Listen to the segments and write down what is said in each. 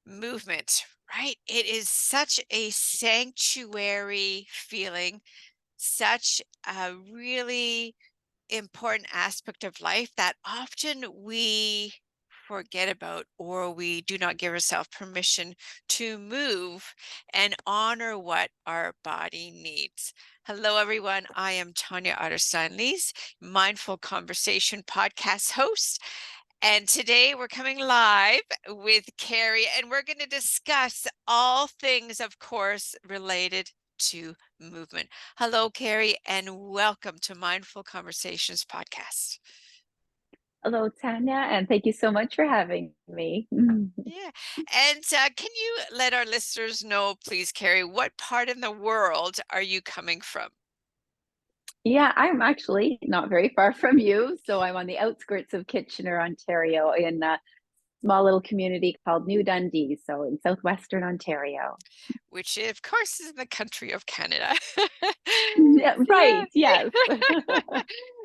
movement, right? It is such a sanctuary feeling, such a really important aspect of life that often we forget about, or we do not give ourselves permission to move and honor what our body needs. Hello, everyone. I am Tanya Otterstein-Liehs, Mindful Conversation podcast host. And today we're coming live with Carrie, and we're going to discuss all things, of course, related to movement. Hello, Carrie, and welcome to Mindful Conversations podcast. Hello, Tanya, and thank you so much for having me. Yeah. And can you let our listeners know, please, Carrie, what part of the world are you coming from? Yeah, I'm actually not very far from you. So I'm on the outskirts of Kitchener, Ontario, in a small little community called New Dundee, so in southwestern Ontario. Which, of course, is in the country of Canada. Yeah, Yeah. right, yes.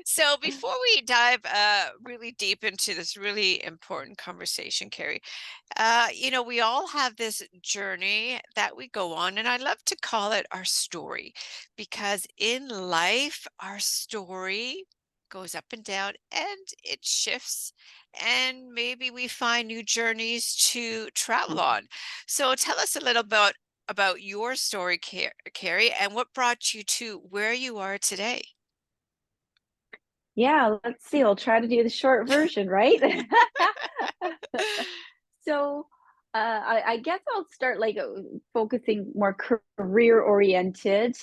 So before we dive really deep into this really important conversation, Carrie, we all have this journey that we go on, and I love to call it our story, because in life, our story goes up and down and it shifts, and maybe we find new journeys to travel on. So tell us a little about your story, Carrie, and what brought you to where you are today. Yeah, let's see. I'll try to do the short version, right? So, I guess I'll start focusing more career oriented.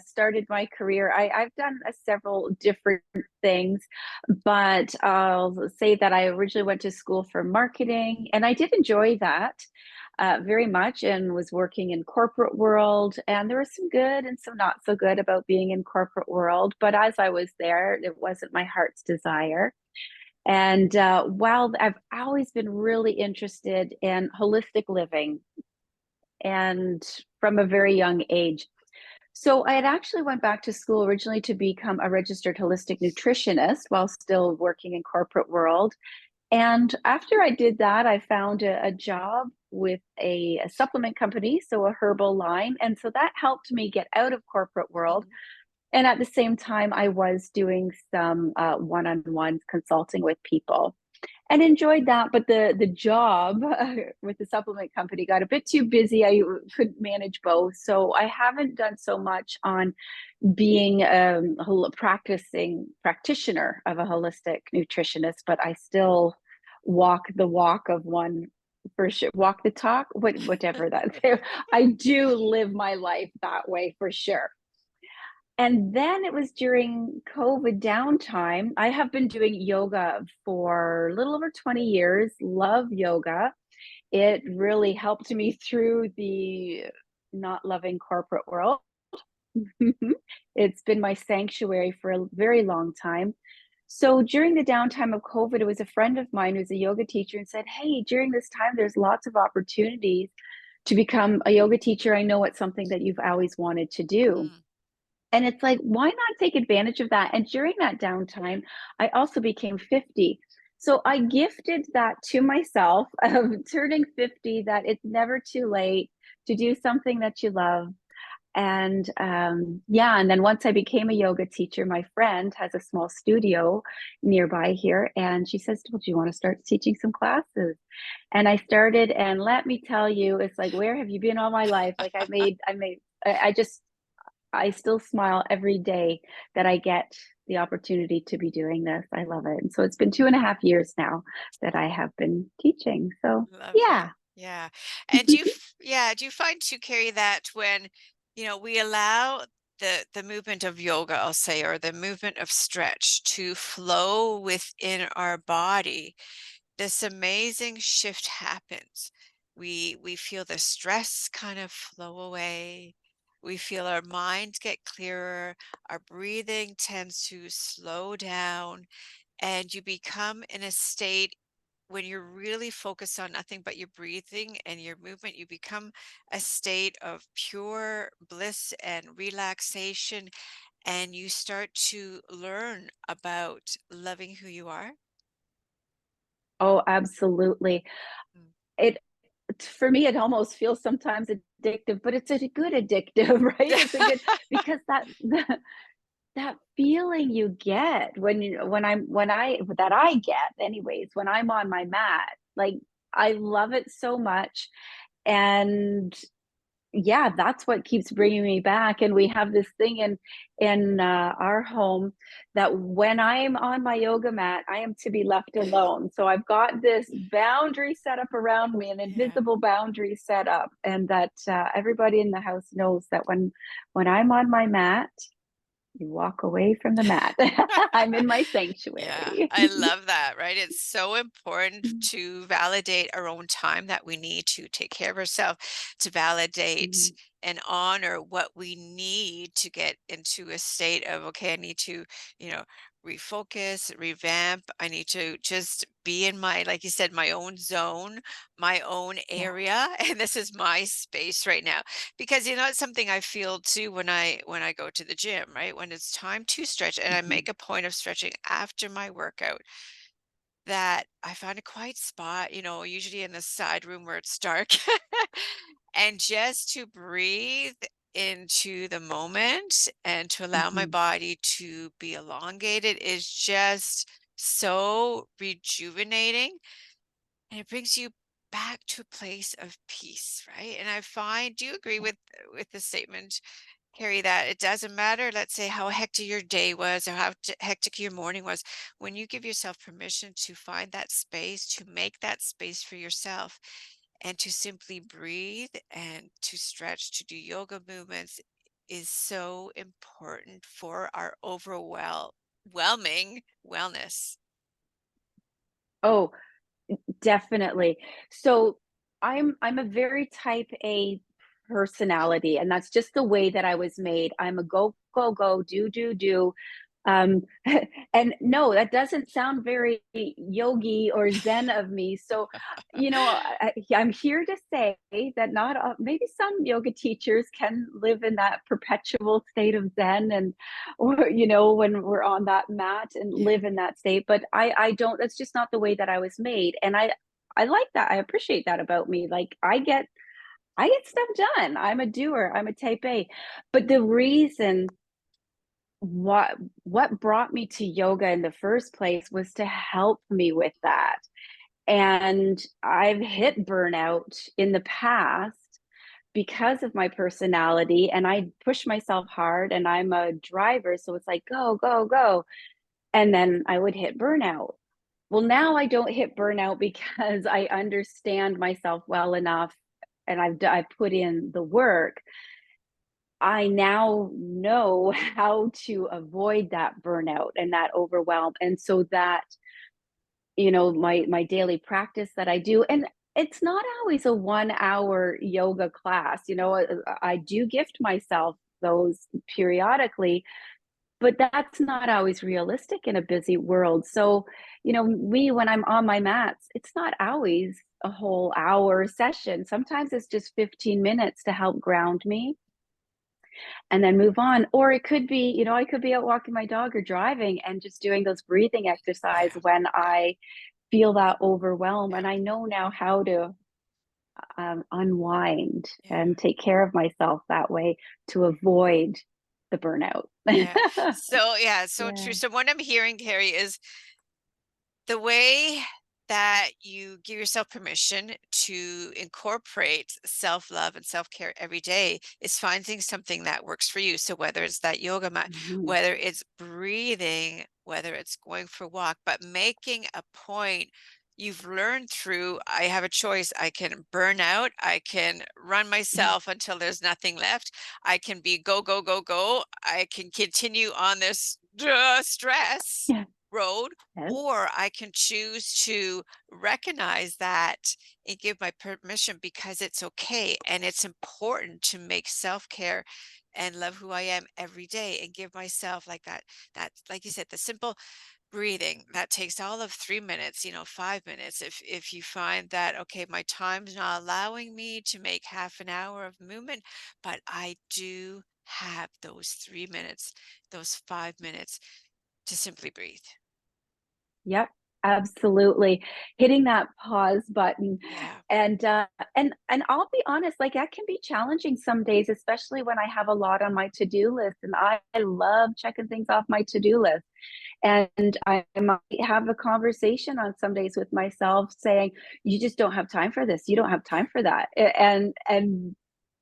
Started my career. I've done several different things, but I'll say that I originally went to school for marketing, and I did enjoy that very much, and was working in corporate world. And there was some good and some not so good about being in corporate world. But as I was there, it wasn't my heart's desire. And while I've always been really interested in holistic living, and from a very young age. So I had actually went back to school originally to become a registered holistic nutritionist while still working in corporate world. And after I did that, I found a job with a supplement company, so a herbal line. And so that helped me get out of corporate world. Mhm. And at the same time, I was doing some one-on-one consulting with people and enjoyed that. But the job with the supplement company got a bit too busy. I couldn't manage both. So I haven't done so much on being a practicing practitioner of a holistic nutritionist, but I still walk the walk of one for sure, walk the talk, whatever that. I do live my life that way for sure. And then it was during COVID downtime. I have been doing yoga for a little over 20 years. Love yoga. It really helped me through the not loving corporate world. It's been my sanctuary for a very long time. So during the downtime of COVID, it was a friend of mine who's a yoga teacher and said, "Hey, during this time, there's lots of opportunities to become a yoga teacher. I know it's something that you've always wanted to do." Mm. And it's like, why not take advantage of that? And during that downtime, I also became 50. So I gifted that to myself of turning 50, that it's never too late to do something that you love. And yeah, and then once I became a yoga teacher, my friend has a small studio nearby here. And she says, "Well, do you want to start teaching some classes?" And I started, and let me tell you, it's like, where have you been all my life? Like I just I still smile every day that I get the opportunity to be doing this. I love it. And so it's been 2.5 years now that I have been teaching. So Lovely. yeah. Yeah. And do you find to Carrie that when, we allow the movement of yoga, I'll say, or the movement of stretch to flow within our body, this amazing shift happens. We feel the stress kind of flow away. We feel our minds get clearer. Our breathing tends to slow down, and you become in a state when you're really focused on nothing but your breathing and your movement. You become a state of pure bliss and relaxation, and you start to learn about loving who you are. Oh, absolutely. Mm. It for me, it almost feels sometimes addictive, but it's a good addictive, right? It's a good because that feeling you get when I that I get anyways when I'm on my mat, like I love it so much. And yeah, that's what keeps bringing me back. And we have this thing in our home that when I'm on my yoga mat, I am to be left alone. So I've got this boundary set up around me, an Yeah. invisible boundary set up, and that everybody in the house knows that when I'm on my mat, you walk away from the mat. I'm in my Yeah, sanctuary. I love that, right? It's so important to validate our own time that we need to take care of ourselves, to validate Mhm. and honor what we need to get into a state of, okay, I need to, you know, refocus, revamp. I need to just be in my, like you said, my own zone, my own Yeah. area. And this is my space right now. Because it's something I feel too when I go to the gym, right? When it's time to stretch and I Mhm. make a point of stretching after my workout, that I find a quiet spot, usually in the side room where it's dark, and just to breathe into the moment and to allow my Mhm. body to be elongated is just so rejuvenating, and it brings you back to a place of peace, right? And I find, do you agree Yeah. with the statement, Carrie, that it doesn't matter, let's say, how hectic your day was or how hectic your morning was, when you give yourself permission to find that space, to make that space for yourself, and to simply breathe and to stretch, to do yoga movements, is so important for our overwhelming wellness. Oh, definitely. So I'm a very type A personality, and that's just the way that I was made. I'm a go, go, go, do, do, do. Um, and no, that doesn't sound very yogi or zen of me. So, I'm here to say that not maybe some yoga teachers can live in that perpetual state of zen, and or when we're on that mat and Yeah, live in that state. But I don't. That's just not the way that I was made, and I like that. I appreciate that about me. Like I get stuff done. I'm a doer. I'm a type A. But the reason what what brought me to yoga in the first place was to help me with that. And I've hit burnout in the past because of my personality, and I push myself hard, and I'm a driver, so it's like go, go, go. And then I would hit burnout. Well, now I don't hit burnout because I understand myself well enough, and I've put in the work. I now know how to avoid that burnout and that overwhelm. And so that, my daily practice that I do, and it's not always a 1 hour yoga class. I do gift myself those periodically, but that's not always realistic in a busy world. So, me, when I'm on my mats, it's not always a whole hour session. Sometimes it's just 15 minutes to help ground me and then move on. Or it could be, I could be out walking my dog or driving and just doing those breathing exercise yeah, when yeah, I feel that overwhelm. yeah, And I know now how to unwind yeah. and take care of myself that way to avoid the burnout. Yeah. So, yeah, so true. Yeah. So what I'm hearing, Carrie, is the way that you give yourself permission to incorporate self-love and self-care every day is finding something that works for you. So whether it's that yoga mat, Mhm. whether it's breathing, whether it's going for a walk, but making a point. You've learned through, I have a choice. I can burn out. I can run myself until there's nothing left. I can be go, go, go, go. I can continue on this stress Yeah. road, Yes. or I can choose to recognize that and give my permission, because it's okay and it's important to make self-care and love who I am every day, and give myself like that, like you said, the simple breathing that takes all of 3 minutes, 5 minutes. If you find that, okay, my time's not allowing me to make half an hour of movement, but I do have those 3 minutes, those 5 minutes to simply breathe. Yep. Absolutely. Hitting that pause button. Yeah. And and I'll be honest, like that can be challenging some days, especially when I have a lot on my to-do list. And I love checking things off my to-do list. And I might have a conversation on some days with myself saying, you just don't have time for this. You don't have time for that. And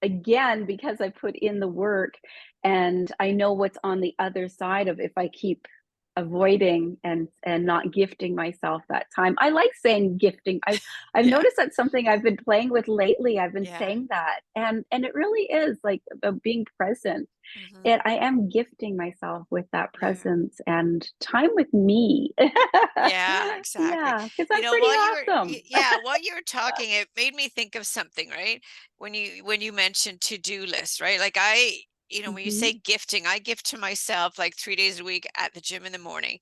again, because I put in the work and I know what's on the other side of if I keep avoiding and not gifting myself that time. I like saying gifting. I've Yeah. noticed that's something I've been playing with lately. I've been Yeah. saying that. And it really is like about being present. Hmm. And I am gifting myself with that Yeah. presence and time with me. Yeah, exactly. Yeah, because I'm pretty While you were, awesome. yeah, while you were talking, it made me think of something, right? When you mentioned to-do lists, right? Like when you Mhm. say gifting, I gift to myself like 3 days a week at the gym in the morning.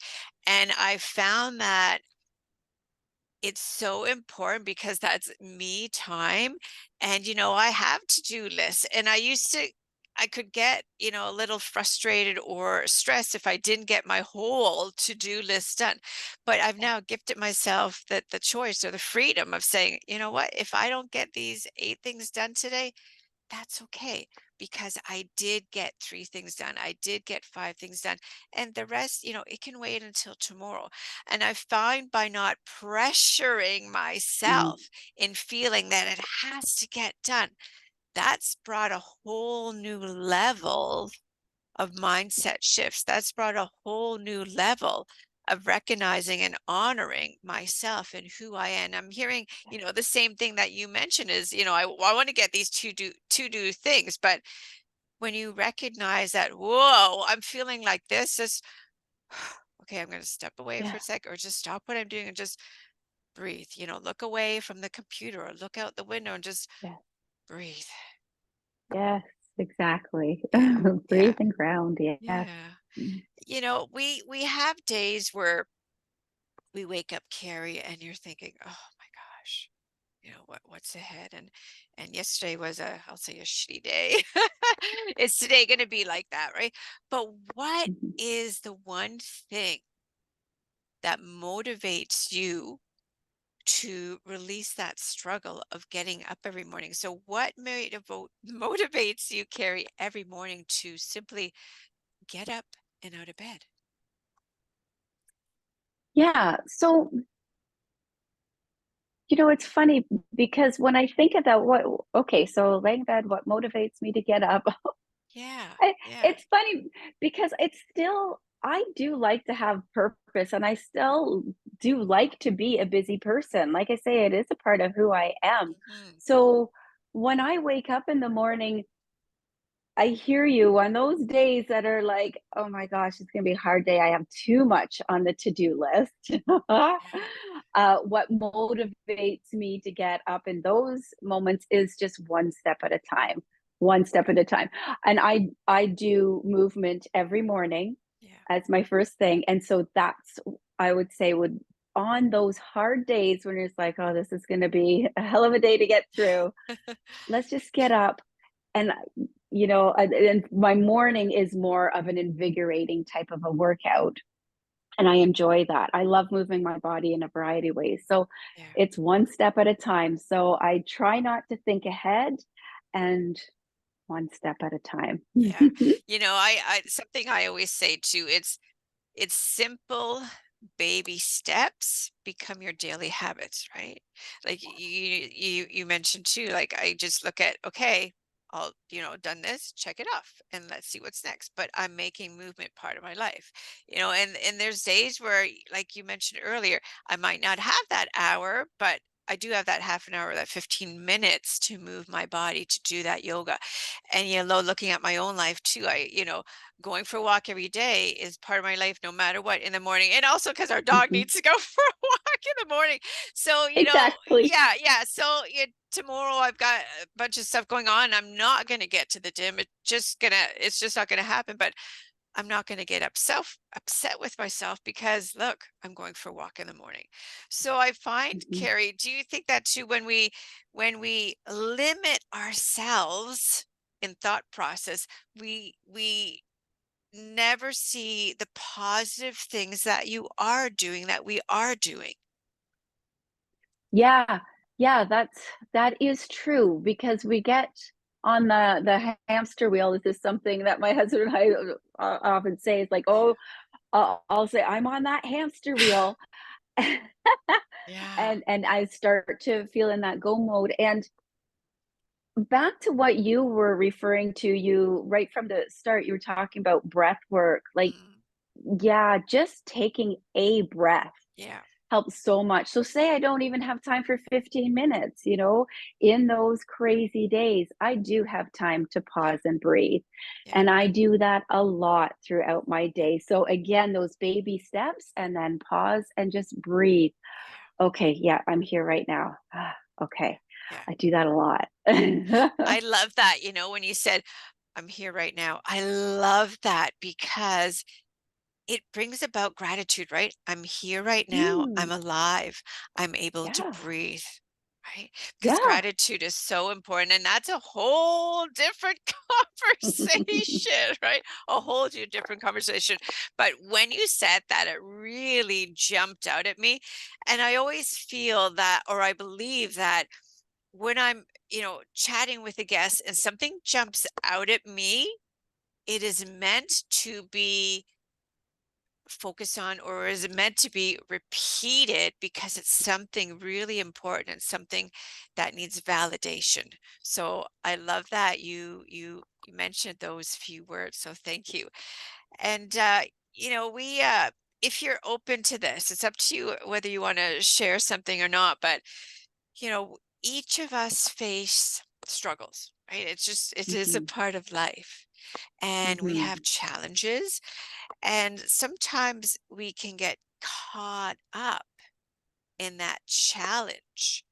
And I found that it's so important because that's me time. And, I have to-do lists and I could get, a little frustrated or stressed if I didn't get my whole to-do list done. But I've Yeah. now gifted myself the choice or the freedom of saying, you know what, if I don't get these 8 things done today, that's okay because I did get 3 things done. I did get 5 things done. And the rest, it can wait until tomorrow. And I find by not pressuring Mm. myself in feeling that it has to get done, that's brought a whole new level of mindset shifts. That's brought a whole new level of recognizing and honoring myself and who I am. I'm hearing, the same thing that you mentioned is, I want to get these to do things, but when you recognize that, whoa, I'm feeling like this, okay, I'm going to step away for Yeah. a sec or just stop what I'm doing and just breathe, look away from the computer or look out the window and just Yeah. breathe. Yes, exactly. Yeah. Breathe Yeah. and ground. Yes. Yeah. Mm. We have days where we wake up, Carrie, and you're thinking, "Oh my gosh, what's ahead?" And yesterday was I'll say a shitty day. Is today going to be like that, right? But what Mhm. is the one thing that motivates you to release that struggle of getting up every morning? So what motivates you, Carrie, every morning to simply get up and out of bed? Yeah. So, it's funny because when I think about okay, so laying in bed, what motivates me to get up? Yeah, I yeah. it's funny because it's still I do like to have purpose, and I still do like to be a busy person. Like I say, it is a part of who I am. Hmm. So, when I wake up in the morning, I hear you on those days that are like, "Oh my gosh, it's gonna be a hard day. I have too much on the to-do list." Yeah, What motivates me to get up in those moments is just one step at a time. And I do movement every morning yeah. as my first thing, and so that's I would say would on those hard days when it's like, "Oh, this is gonna be a hell of a day to get through," let's just get up and and my morning is more of an invigorating type of a workout and I enjoy that. I love moving my body in a variety of ways. So Yeah. it's one step at a time. So I try not to think ahead and one step at a time. Yeah. I something I always say too, it's simple baby steps become your daily habits, right? Like you mentioned too, like I just look at, okay, I'll, done this, check it off, and let's see what's next. But I'm making movement part of my life, and there's days where, like you mentioned earlier, I might not have that hour, but I do have that half an hour, that 15 minutes to move my body to do that yoga. And looking at my own life too, going for a walk every day is part of my life no matter what in the morning. And also because our dog Mhm. needs to go for a walk in the morning. So, Exactly. yeah, yeah. So tomorrow I've got a bunch of stuff going on. I'm not going to get to the gym. It's just not going to happen. But I'm not going to get upset with myself because look, I'm going for a walk in the morning. So I find, Mhm. Carrie, do you think that too when we limit ourselves in thought process, we never see the positive things that you are doing, that we are doing. Yeah, yeah, that is true because we get on the hamster wheel. This is something that my husband and I often say. It's like, Yeah. oh, I'll say I'm on that hamster wheel, Yeah. and I start to feel in that go mode. And back to what you were referring to, you right from the start, you were talking about breath work. Like, Mm, yeah, just taking a breath yeah. helps so much. So say I don't even have time for 15 minutes, in those crazy days, I do have time to Yeah. pause and breathe. Yeah. And I do that a lot throughout my day. So again, those baby steps and then pause and just breathe. Yeah. Okay, yeah, I'm here right now. Okay. Yeah. I do that a lot. I love that, when you said, I'm here right now. I love that because it brings about gratitude, right? I'm here right now. I'm Mm, alive. I'm able to yeah. breathe, right? Because Yeah. gratitude is so important. And that's a whole different conversation, right? A whole different conversation. But when you said that, it really jumped out at me. And I always feel that, or I believe that when I'm, chatting with a guest and something jumps out at me, it is meant to be focused on, or is it meant to be repeated because it's something really important and something that needs validation. So I love that you mentioned those few words. So thank you. And we if you're open to this, it's up to you whether you want to share something or not, but each of us face struggles, right? It is a Mhm, part of life. And we mhm. have challenges, and sometimes we can get caught up in that challenge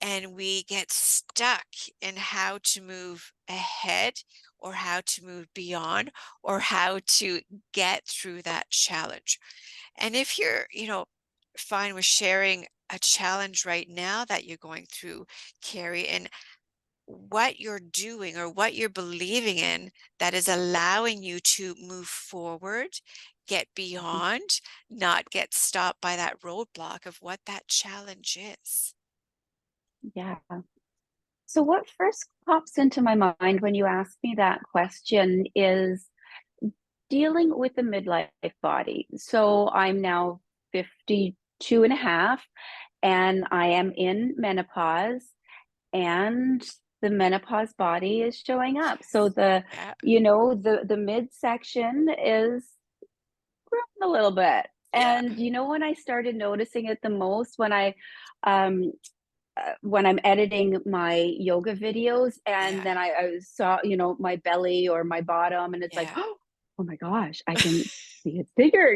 and we get stuck in how to move ahead or how to move beyond or how to get through that challenge. And if you're, fine with sharing a challenge right now that you're going through, Carrie, and what you're doing or what you're believing in that is allowing you to move forward, get Mhm. beyond, not get stopped by that roadblock of what that challenge is. Yeah. So, what first pops into my mind when you ask me that question is dealing with the midlife body. So, I'm now 52 and a half, and I am in menopause, and the menopause body is showing up. So, Yeah, the midsection is growing a little bit. yeah, And when I started noticing it the most um, when I'm editing my yoga videos, and yeah, then I saw, my belly or my bottom, and it's like, yeah, oh my gosh, I can see it's bigger.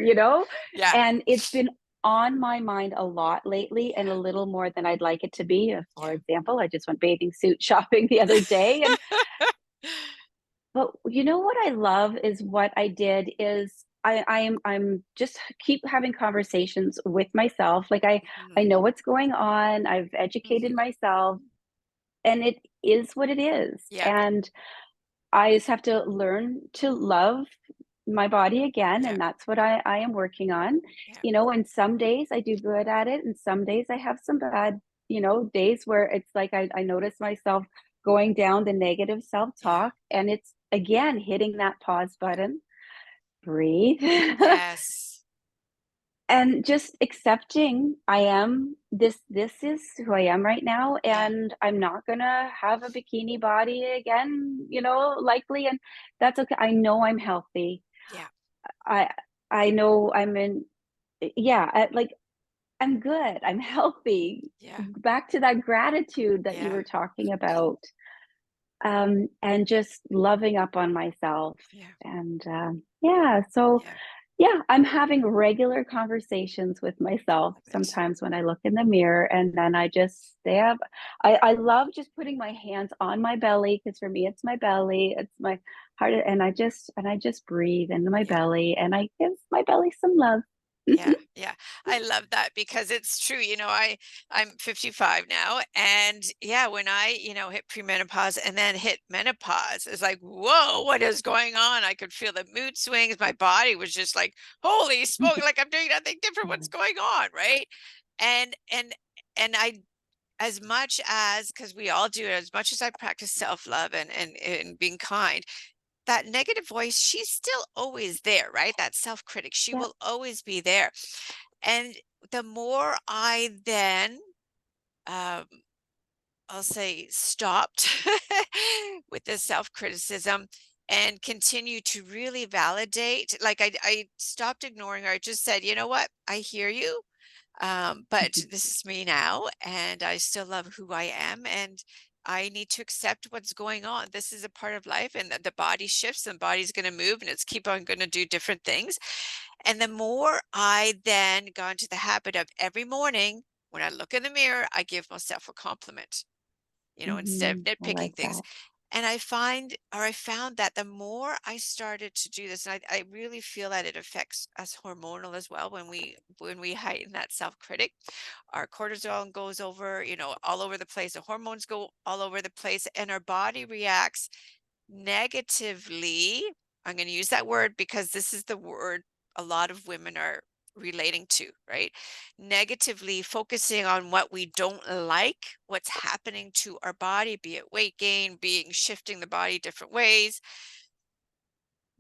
yeah, And it's been on my mind a lot lately and a yeah, little more than I'd like it to be. For yeah. example, I just went bathing suit shopping the other day, and but what I love is what I did is I'm just keep having conversations with myself. Like I Mhm, know what's going on. I've educated mhm. myself, and it is what it is. Yeah, And I just have to learn to love my body again, yeah, and that's what I am working on. yeah, And some days I do good at it, and some days I have some bad, days where it's like I notice myself going down the negative yeah, self-talk, and it's again hitting that pause yeah. button, breathe, Yes. and just accepting this is who I am right now, Yeah, and I'm not gonna have a bikini body again, likely, and that's okay. I know I'm healthy. yeah, I I know I'm in yeah, like I'm good. I'm healthy. yeah, Back to that gratitude that you yeah, were talking about. And just loving up on myself. yeah, And yeah, so yeah. yeah, I'm having regular conversations with myself Love it. sometimes when I look in the mirror, and then I just stay up. I love just putting my hands on my belly because for me it's my belly, it's my heart, and I just breathe into my Yeah. belly, and I give my belly some love. Yeah, yeah. I love that because it's true. I'm 55 now, and yeah, when I, hit premenopause and then hit menopause, it's like, whoa, what is going on? I could feel the mood swings. My body was just like, holy smoke, like I'm doing nothing different. What's going on, right? And I, as much as, because we all do it, as much as I practice self-love and being kind, that negative voice, she's still always there, right? That self-critic, she Yep. will always be there. And the more I then, um, I'll say, stopped with the self-criticism and continue to really validate, like I stopped ignoring her. I just said, you know what? I hear you. But this is me now, and I still love who I am, and I need to accept what's going on. This is a part of life, and the body shifts, and the body's going to move, and it's keep on going to do different things. And the more I then got into the habit of every morning when I look in the mirror, I give myself a compliment, instead of I like nitpicking things. that. And I found that the more I started to do this, and I really feel that it affects us hormonal as well when we heighten that self-critic, our cortisol goes over, all over the place. The hormones go all over the place, and our body reacts negatively. I'm going to use that word because this is the word a lot of women are relating to, right? Negatively focusing on what we don't like, what's happening to our body, be it weight gain, being shifting the body different ways,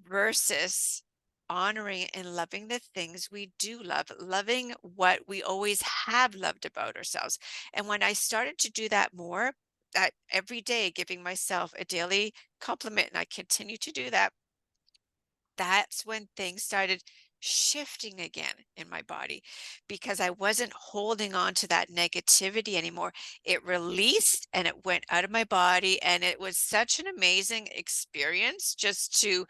versus honoring and loving the things we do love, loving what we always have loved about ourselves. And when I started to do that more, that every day giving myself a daily compliment, and I continue to do that, that's when things started shifting again in my body because I wasn't holding on to that negativity anymore. It released and it went out of my body. And it was such an amazing experience just to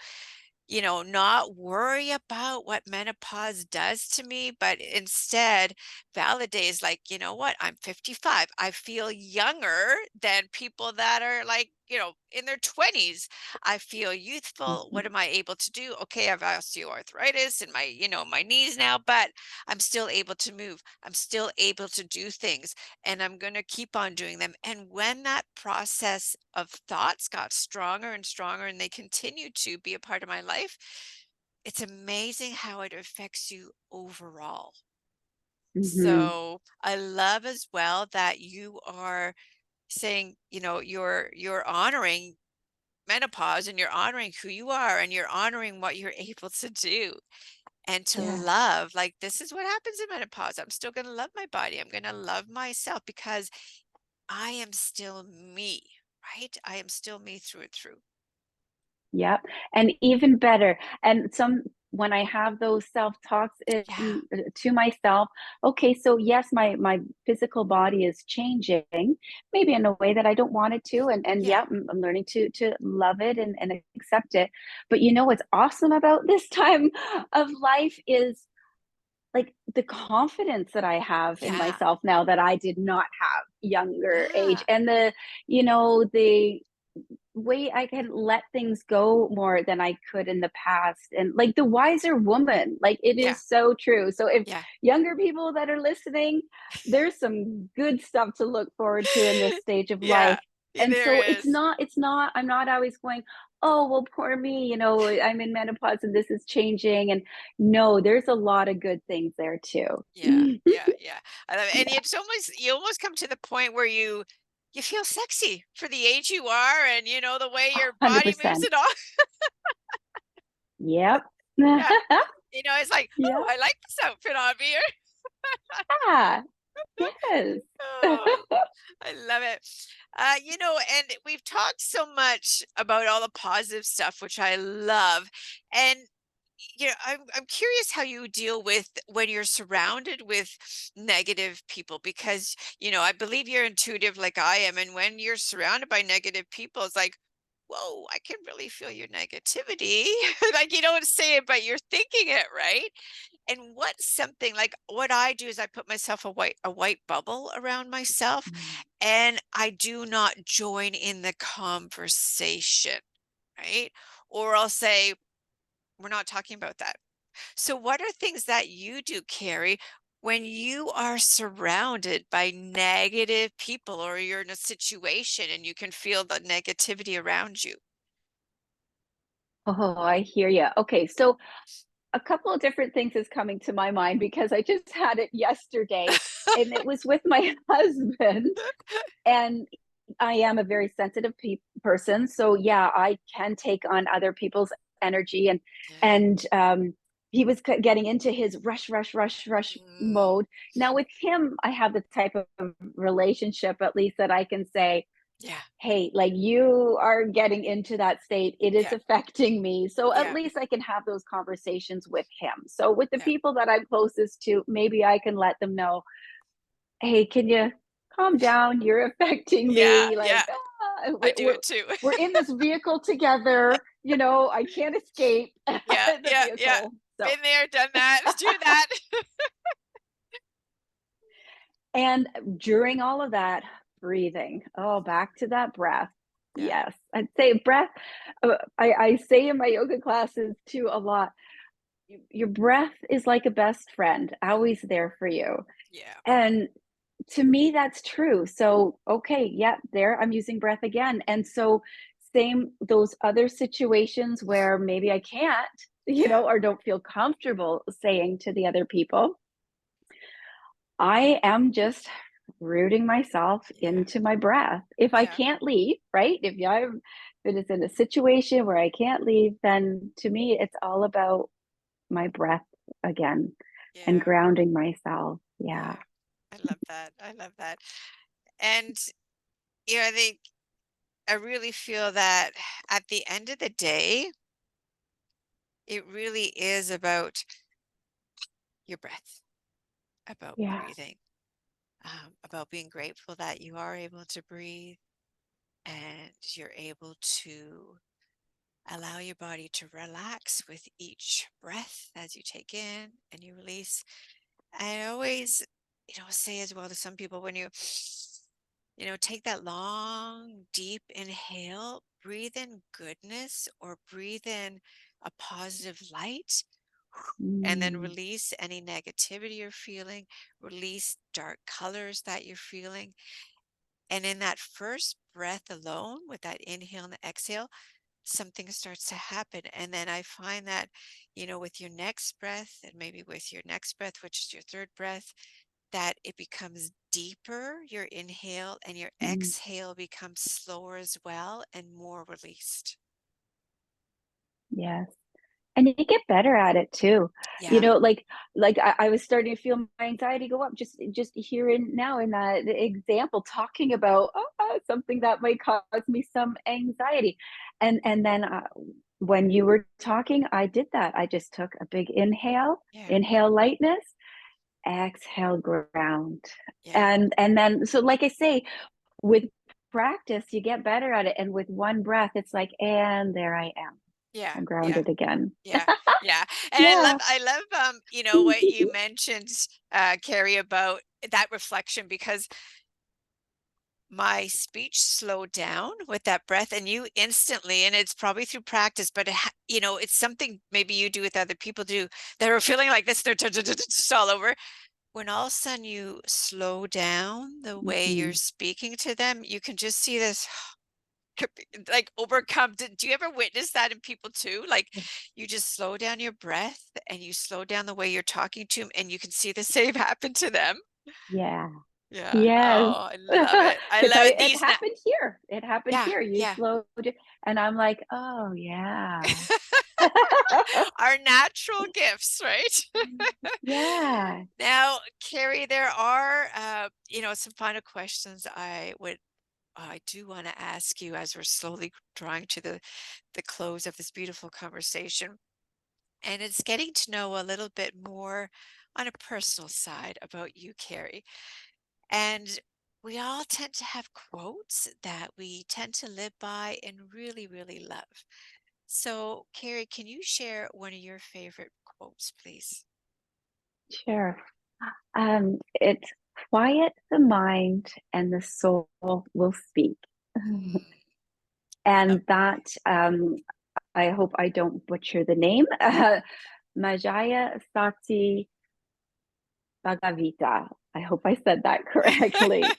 not worry about what menopause does to me, but instead validates, like, you know what, I'm 55. I feel younger than people that are like, in their 20s. I feel youthful. Mhm. What am I able to do? Okay, I've osteoarthritis in my knees now, but I'm still able to move. I'm still able to do things, and I'm going to keep on doing them. And when that process of thoughts got stronger and stronger, and they continue to be a part of my life, it's amazing how it affects you overall. Mhm. So I love as well that you are saying, you're honoring menopause, and you're honoring who you are, and you're honoring what you're able to do and to Yeah. love. Like, this is what happens in menopause. I'm still going to love my body. I'm going to love myself because I am still me, right? I am still me through and through. Yep, and even better, and some when I have those self-talks Yeah. to myself, okay, so yes, my physical body is changing, maybe in a way that I don't want it to, and Yeah. yeah, I'm learning to love it and accept it. But you know what's awesome about this time of life is like the confidence that I have in Yeah. myself now that I did not have younger age, Yeah. and the way I can let things go more than I could in the past, and like the wiser woman, like it Yeah. is so true. So if Yeah. younger people that are listening, there's some good stuff to look forward to in this stage of Yeah. life. Yeah, And there so is. I'm not always going, oh, well, poor me, I'm in menopause and this is changing. And no, there's a lot of good things there too. Yeah. Yeah. Yeah. I love it. And it's almost, you almost come to the point where you feel sexy for the age you are, and the way your body moves 100%. and all. Yep. Yeah. It's like, oh, Yeah. I like this outfit on me. Yeah. Yes. Oh, I love it. And we've talked so much about all the positive stuff, which I love. And I'm curious how you deal with when you're surrounded with negative people, because I believe you're intuitive like I am, and when you're surrounded by negative people, it's like, whoa, I can really feel your negativity. Like, you don't say it, but you're thinking it, right? And what's something like what I do is I put myself a white bubble around myself, Mm. and I do not join in the conversation, right? Or I'll say, we're not talking about that. So what are things that you do, Carrie, when you are surrounded by negative people or you're in a situation and you can feel the negativity around you? Oh, I hear you. Okay, so a couple of different things is coming to my mind because I just had it yesterday, and it was with my husband. And I am a very sensitive person, so yeah, I can take on other people's energy, Yeah. and he was getting into his rush Mm, mode. Now with him, I have the type of relationship, at least, that I can say, yeah. hey, like, you are getting into that state, it is Yeah. affecting me, so at Yeah. least I can have those conversations with him. So with the Yeah. people that I'm closest to, maybe I can let them know, hey, can you calm down? You're affecting Yeah. me. Yeah. Like, I do it too. we're in this vehicle together. I can't escape Yeah. the Yeah. Yeah. vehicle. So, Been there, done that. Do that. and during all of that, breathing. Oh, back to that breath. Yeah. Yes, I'd say breath. I say in my yoga classes too a lot. Your breath is like a best friend, Mm, always there for you. yeah. And to me, that's true. So, okay, yeah, there I'm using breath again. And so, same those other situations where maybe I can't, Yeah. or don't feel comfortable saying to the other people, I am just rooting myself Yeah. into my breath. If I Yeah. can't leave, right? If it is in a situation where I can't leave, then to me, it's all about my breath again and Yeah. grounding myself. Yeah. Yeah. I love that. I love that. And I think I really feel that at the end of the day, it really is about your breath, about Yeah. breathing, about being grateful that you are able to breathe and you're able to allow your body to relax with each breath as you take in and you release. I always, say as well to some people when take that long, deep inhale, breathe in goodness or breathe in a positive light, and then Mm, release any negativity you're feeling, release dark colors that you're feeling. And in that first breath alone, with that inhale and exhale, something starts to happen. And then I find that, with your next breath, and maybe with your next breath, which is your third breath, that it becomes deeper, your inhale, and your mm. exhale becomes slower as well and more released. Yes. And you get better at it too. Yeah. Like I was starting to feel my anxiety go up just hearing now in that example talking about something that might cause me some anxiety. And then when you were talking, I did that. I just took a big inhale, Yeah. inhale lightness, exhale ground. Yeah. And then so like I say, with practice you get better at it, and with one breath it's like, and there I am. Yeah. I'm Yeah. grounded again. Yeah, yeah. And Yeah. I love what you mentioned, Carrie, about that reflection because my speech slowed down with that breath and you instantly, and it's probably through practice, but it's something maybe you do with other people do that are feeling like this, they're just all over. When all of a sudden you slow down the way you're Mhm. speaking to them, you can just see this like overcome. Do you ever witness that in people too? Like you just slow down your breath and you slow down the way you're talking to them and you can see the same happen to them. Yeah. Yeah. Yes. Oh, I love it. I Because love it. it These now. happened here. It happened Yeah. here. You Yeah. slowed it, and I'm like, oh yeah. Our natural gifts, right? Yeah. Now, Carrie, there are, some final questions I do want to ask you as we're slowly drawing to the close of this beautiful conversation. And it's getting to know a little bit more on a personal side about you, Carrie. And we all tend to have quotes that we tend to live by and really, really love. So, Carrie, can you share one of your favorite quotes, please? Sure. It's quiet the mind and the soul will speak. Mm, love. And that, I hope I don't butcher the name, Majaya Sati Bhagavita. I hope I said that correctly.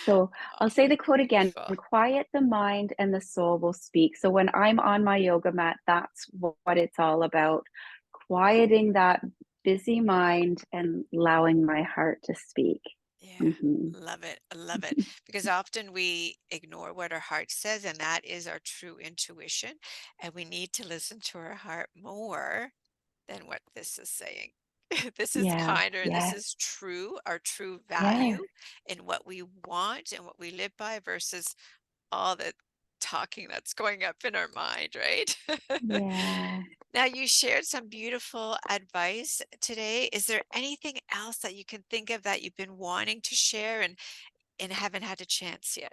So I'll say the quote again: Beautiful. quiet the mind and the soul will speak. So when I'm on my yoga mat, that's what it's all about: quieting that busy mind and allowing my heart to speak. Yeah, Mm-hmm. love it. I love it. Because often we ignore what our heart says, and that is our true intuition. And we need to listen to our heart more than what this is saying. This is Yes, kinder and this yes, is true, our true yes, value in what we want and what we live by versus all the talking that's going up in our mind, right? yeah. Now, you shared some beautiful advice today. Is there anything else that you can think of that you've been wanting to share and haven't had a chance yet?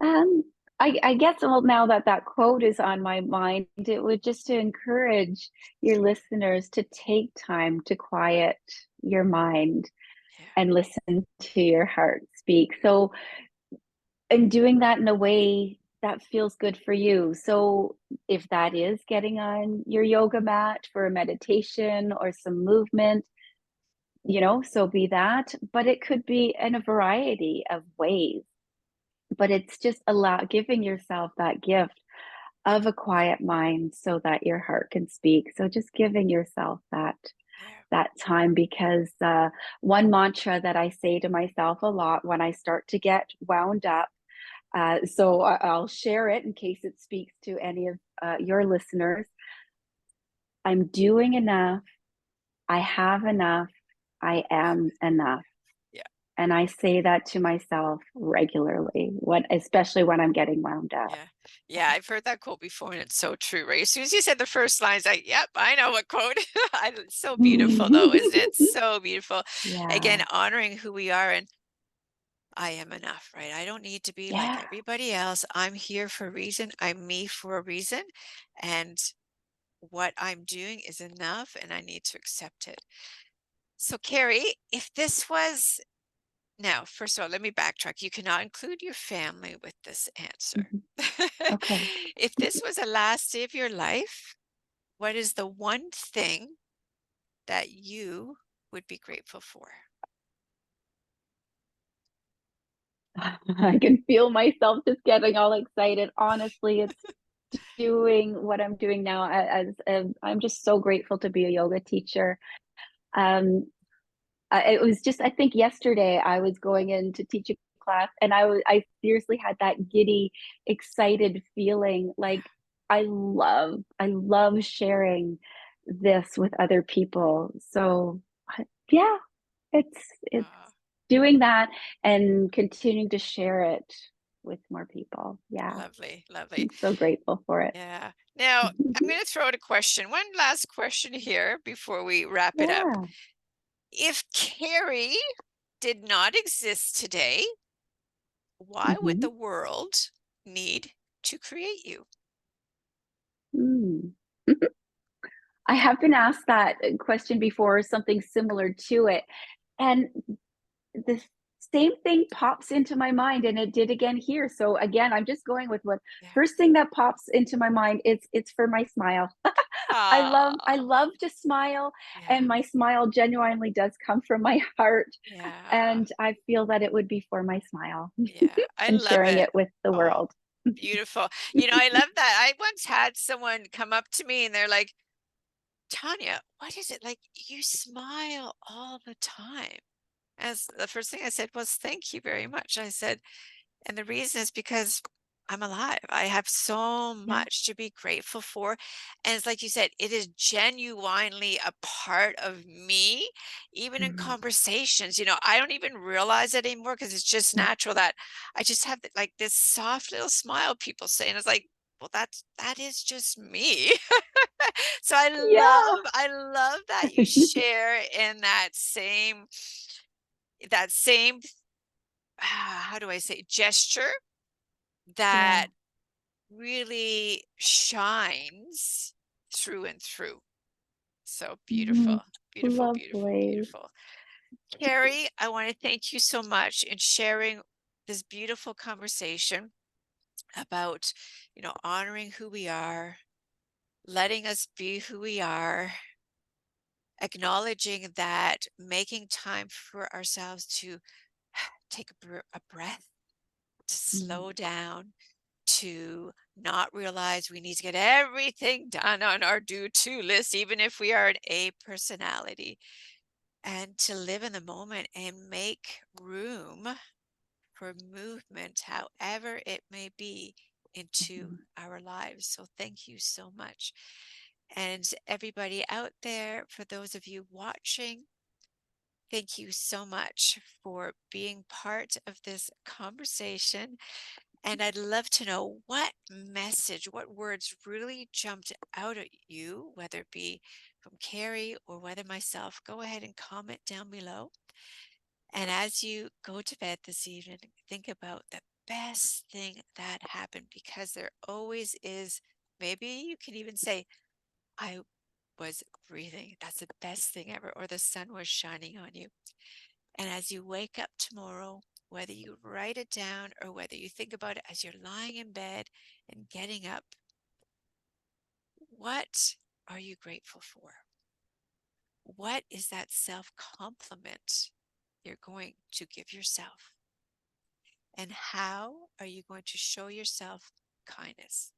Um, I guess, well, now that that quote is on my mind, it would just to encourage your listeners to take time to quiet your mind Yeah, and listen to your heart speak. So, and doing that in a way that feels good for you. So, if that is getting on your yoga mat for a meditation or some movement, so be that. But it could be in a variety of ways. But it's just giving yourself that gift of a quiet mind so that your heart can speak. So just giving yourself yeah. that time, because one mantra that I say to myself a lot when I start to get wound up, so I'll share it in case it speaks to any of your listeners. I'm doing enough. I have enough. I am enough. Yeah. And I say that to myself regularly, especially when I'm getting wound up. Yeah. Yeah, I've heard that quote before and it's so true, right? As soon as you said the first line, it's like, yep, I know what quote. It's so beautiful though, isn't it? So beautiful. Again, Yeah. honoring who we are and I am enough, right? I don't need to be like Yeah. everybody else. I'm here for a reason. I'm me for a reason. And what I'm doing is enough and I need to accept it. So, Carrie, if this was now, first of all, let me backtrack. You cannot include your family with this answer. Mhm. Okay. If this was the last day of your life, what is the one thing that you would be grateful for? I can feel myself just getting all excited. Honestly, it's doing what I'm doing now. I'm just so grateful to be a yoga teacher. Um, it was just, I think yesterday I was going in to teach a class, and I seriously had that giddy, excited feeling. Like I love sharing this with other people. So yeah, it's Uh, doing that and continuing to share it with more people. Yeah, Lovely, lovely. I'm so grateful for it. Yeah. Now, I'm going to throw out a question. One last question here before we wrap it up. Yeah. If Carrie did not exist today, why would Mhm. the world need to create you? Mm. I have been asked that question before, something similar to it. And the same thing pops into my mind, and it did again here. So again, I'm just going with what Yeah. first thing that pops into my mind. It's for my smile. I Ah, love to smile, yeah, and my smile genuinely does come from my heart. yeah, And I feel that it would be for my smile yeah. I and love sharing it. it with the Oh, world. beautiful. I love that. I once had someone come up to me and they're like, Tanya, what is it? Like, you smile all the time. As the first thing I said was, thank you very much. I said, and the reason is because I'm alive. I have so Yeah. much to be grateful for. And it's like you said, it is genuinely a part of me, even in Mhm. conversations. I don't even realize it anymore because it's just natural that I just have like this soft little smile people say. And it's like, well, that is just me. So Yeah. I love that you share in that same how do I say gesture Yeah. that really shines through and through. So Mhm. beautiful, beautiful, beautiful, Lovely. beautiful. Carrie, I want to thank you so much in sharing this beautiful conversation about, honoring who we are, letting us be who we are, acknowledging that making time for ourselves to take a breath, to Mhm. slow down, to not realize we need to get everything done on our do-to list, even if we are an A personality, and to live in the moment and make room for movement, however it may be, into Mhm. our lives. So thank you so much. And everybody out there, for those of you watching, thank you so much for being part of this conversation. And I'd love to know what message, what words really jumped out at you, whether it be from Carrie or whether myself. Go ahead and comment down below. And as you go to bed this evening, think about the best thing that happened, because there always is. Maybe you can even say, I was breathing. That's the best thing ever. Or the sun was shining on you. And as you wake up tomorrow, whether you write it down or whether you think about it as you're lying in bed and getting up, what are you grateful for? What is that self compliment you're going to give yourself? And how are you going to show yourself kindness?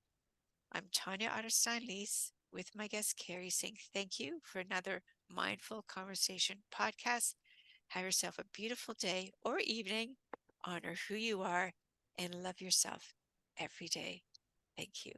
I'm Tanya Otterstein-Liehs with my guest Carrie, saying thank you for another Mindful Conversation podcast. Have yourself a beautiful day or evening. Honor who you are and love yourself every day. Thank you.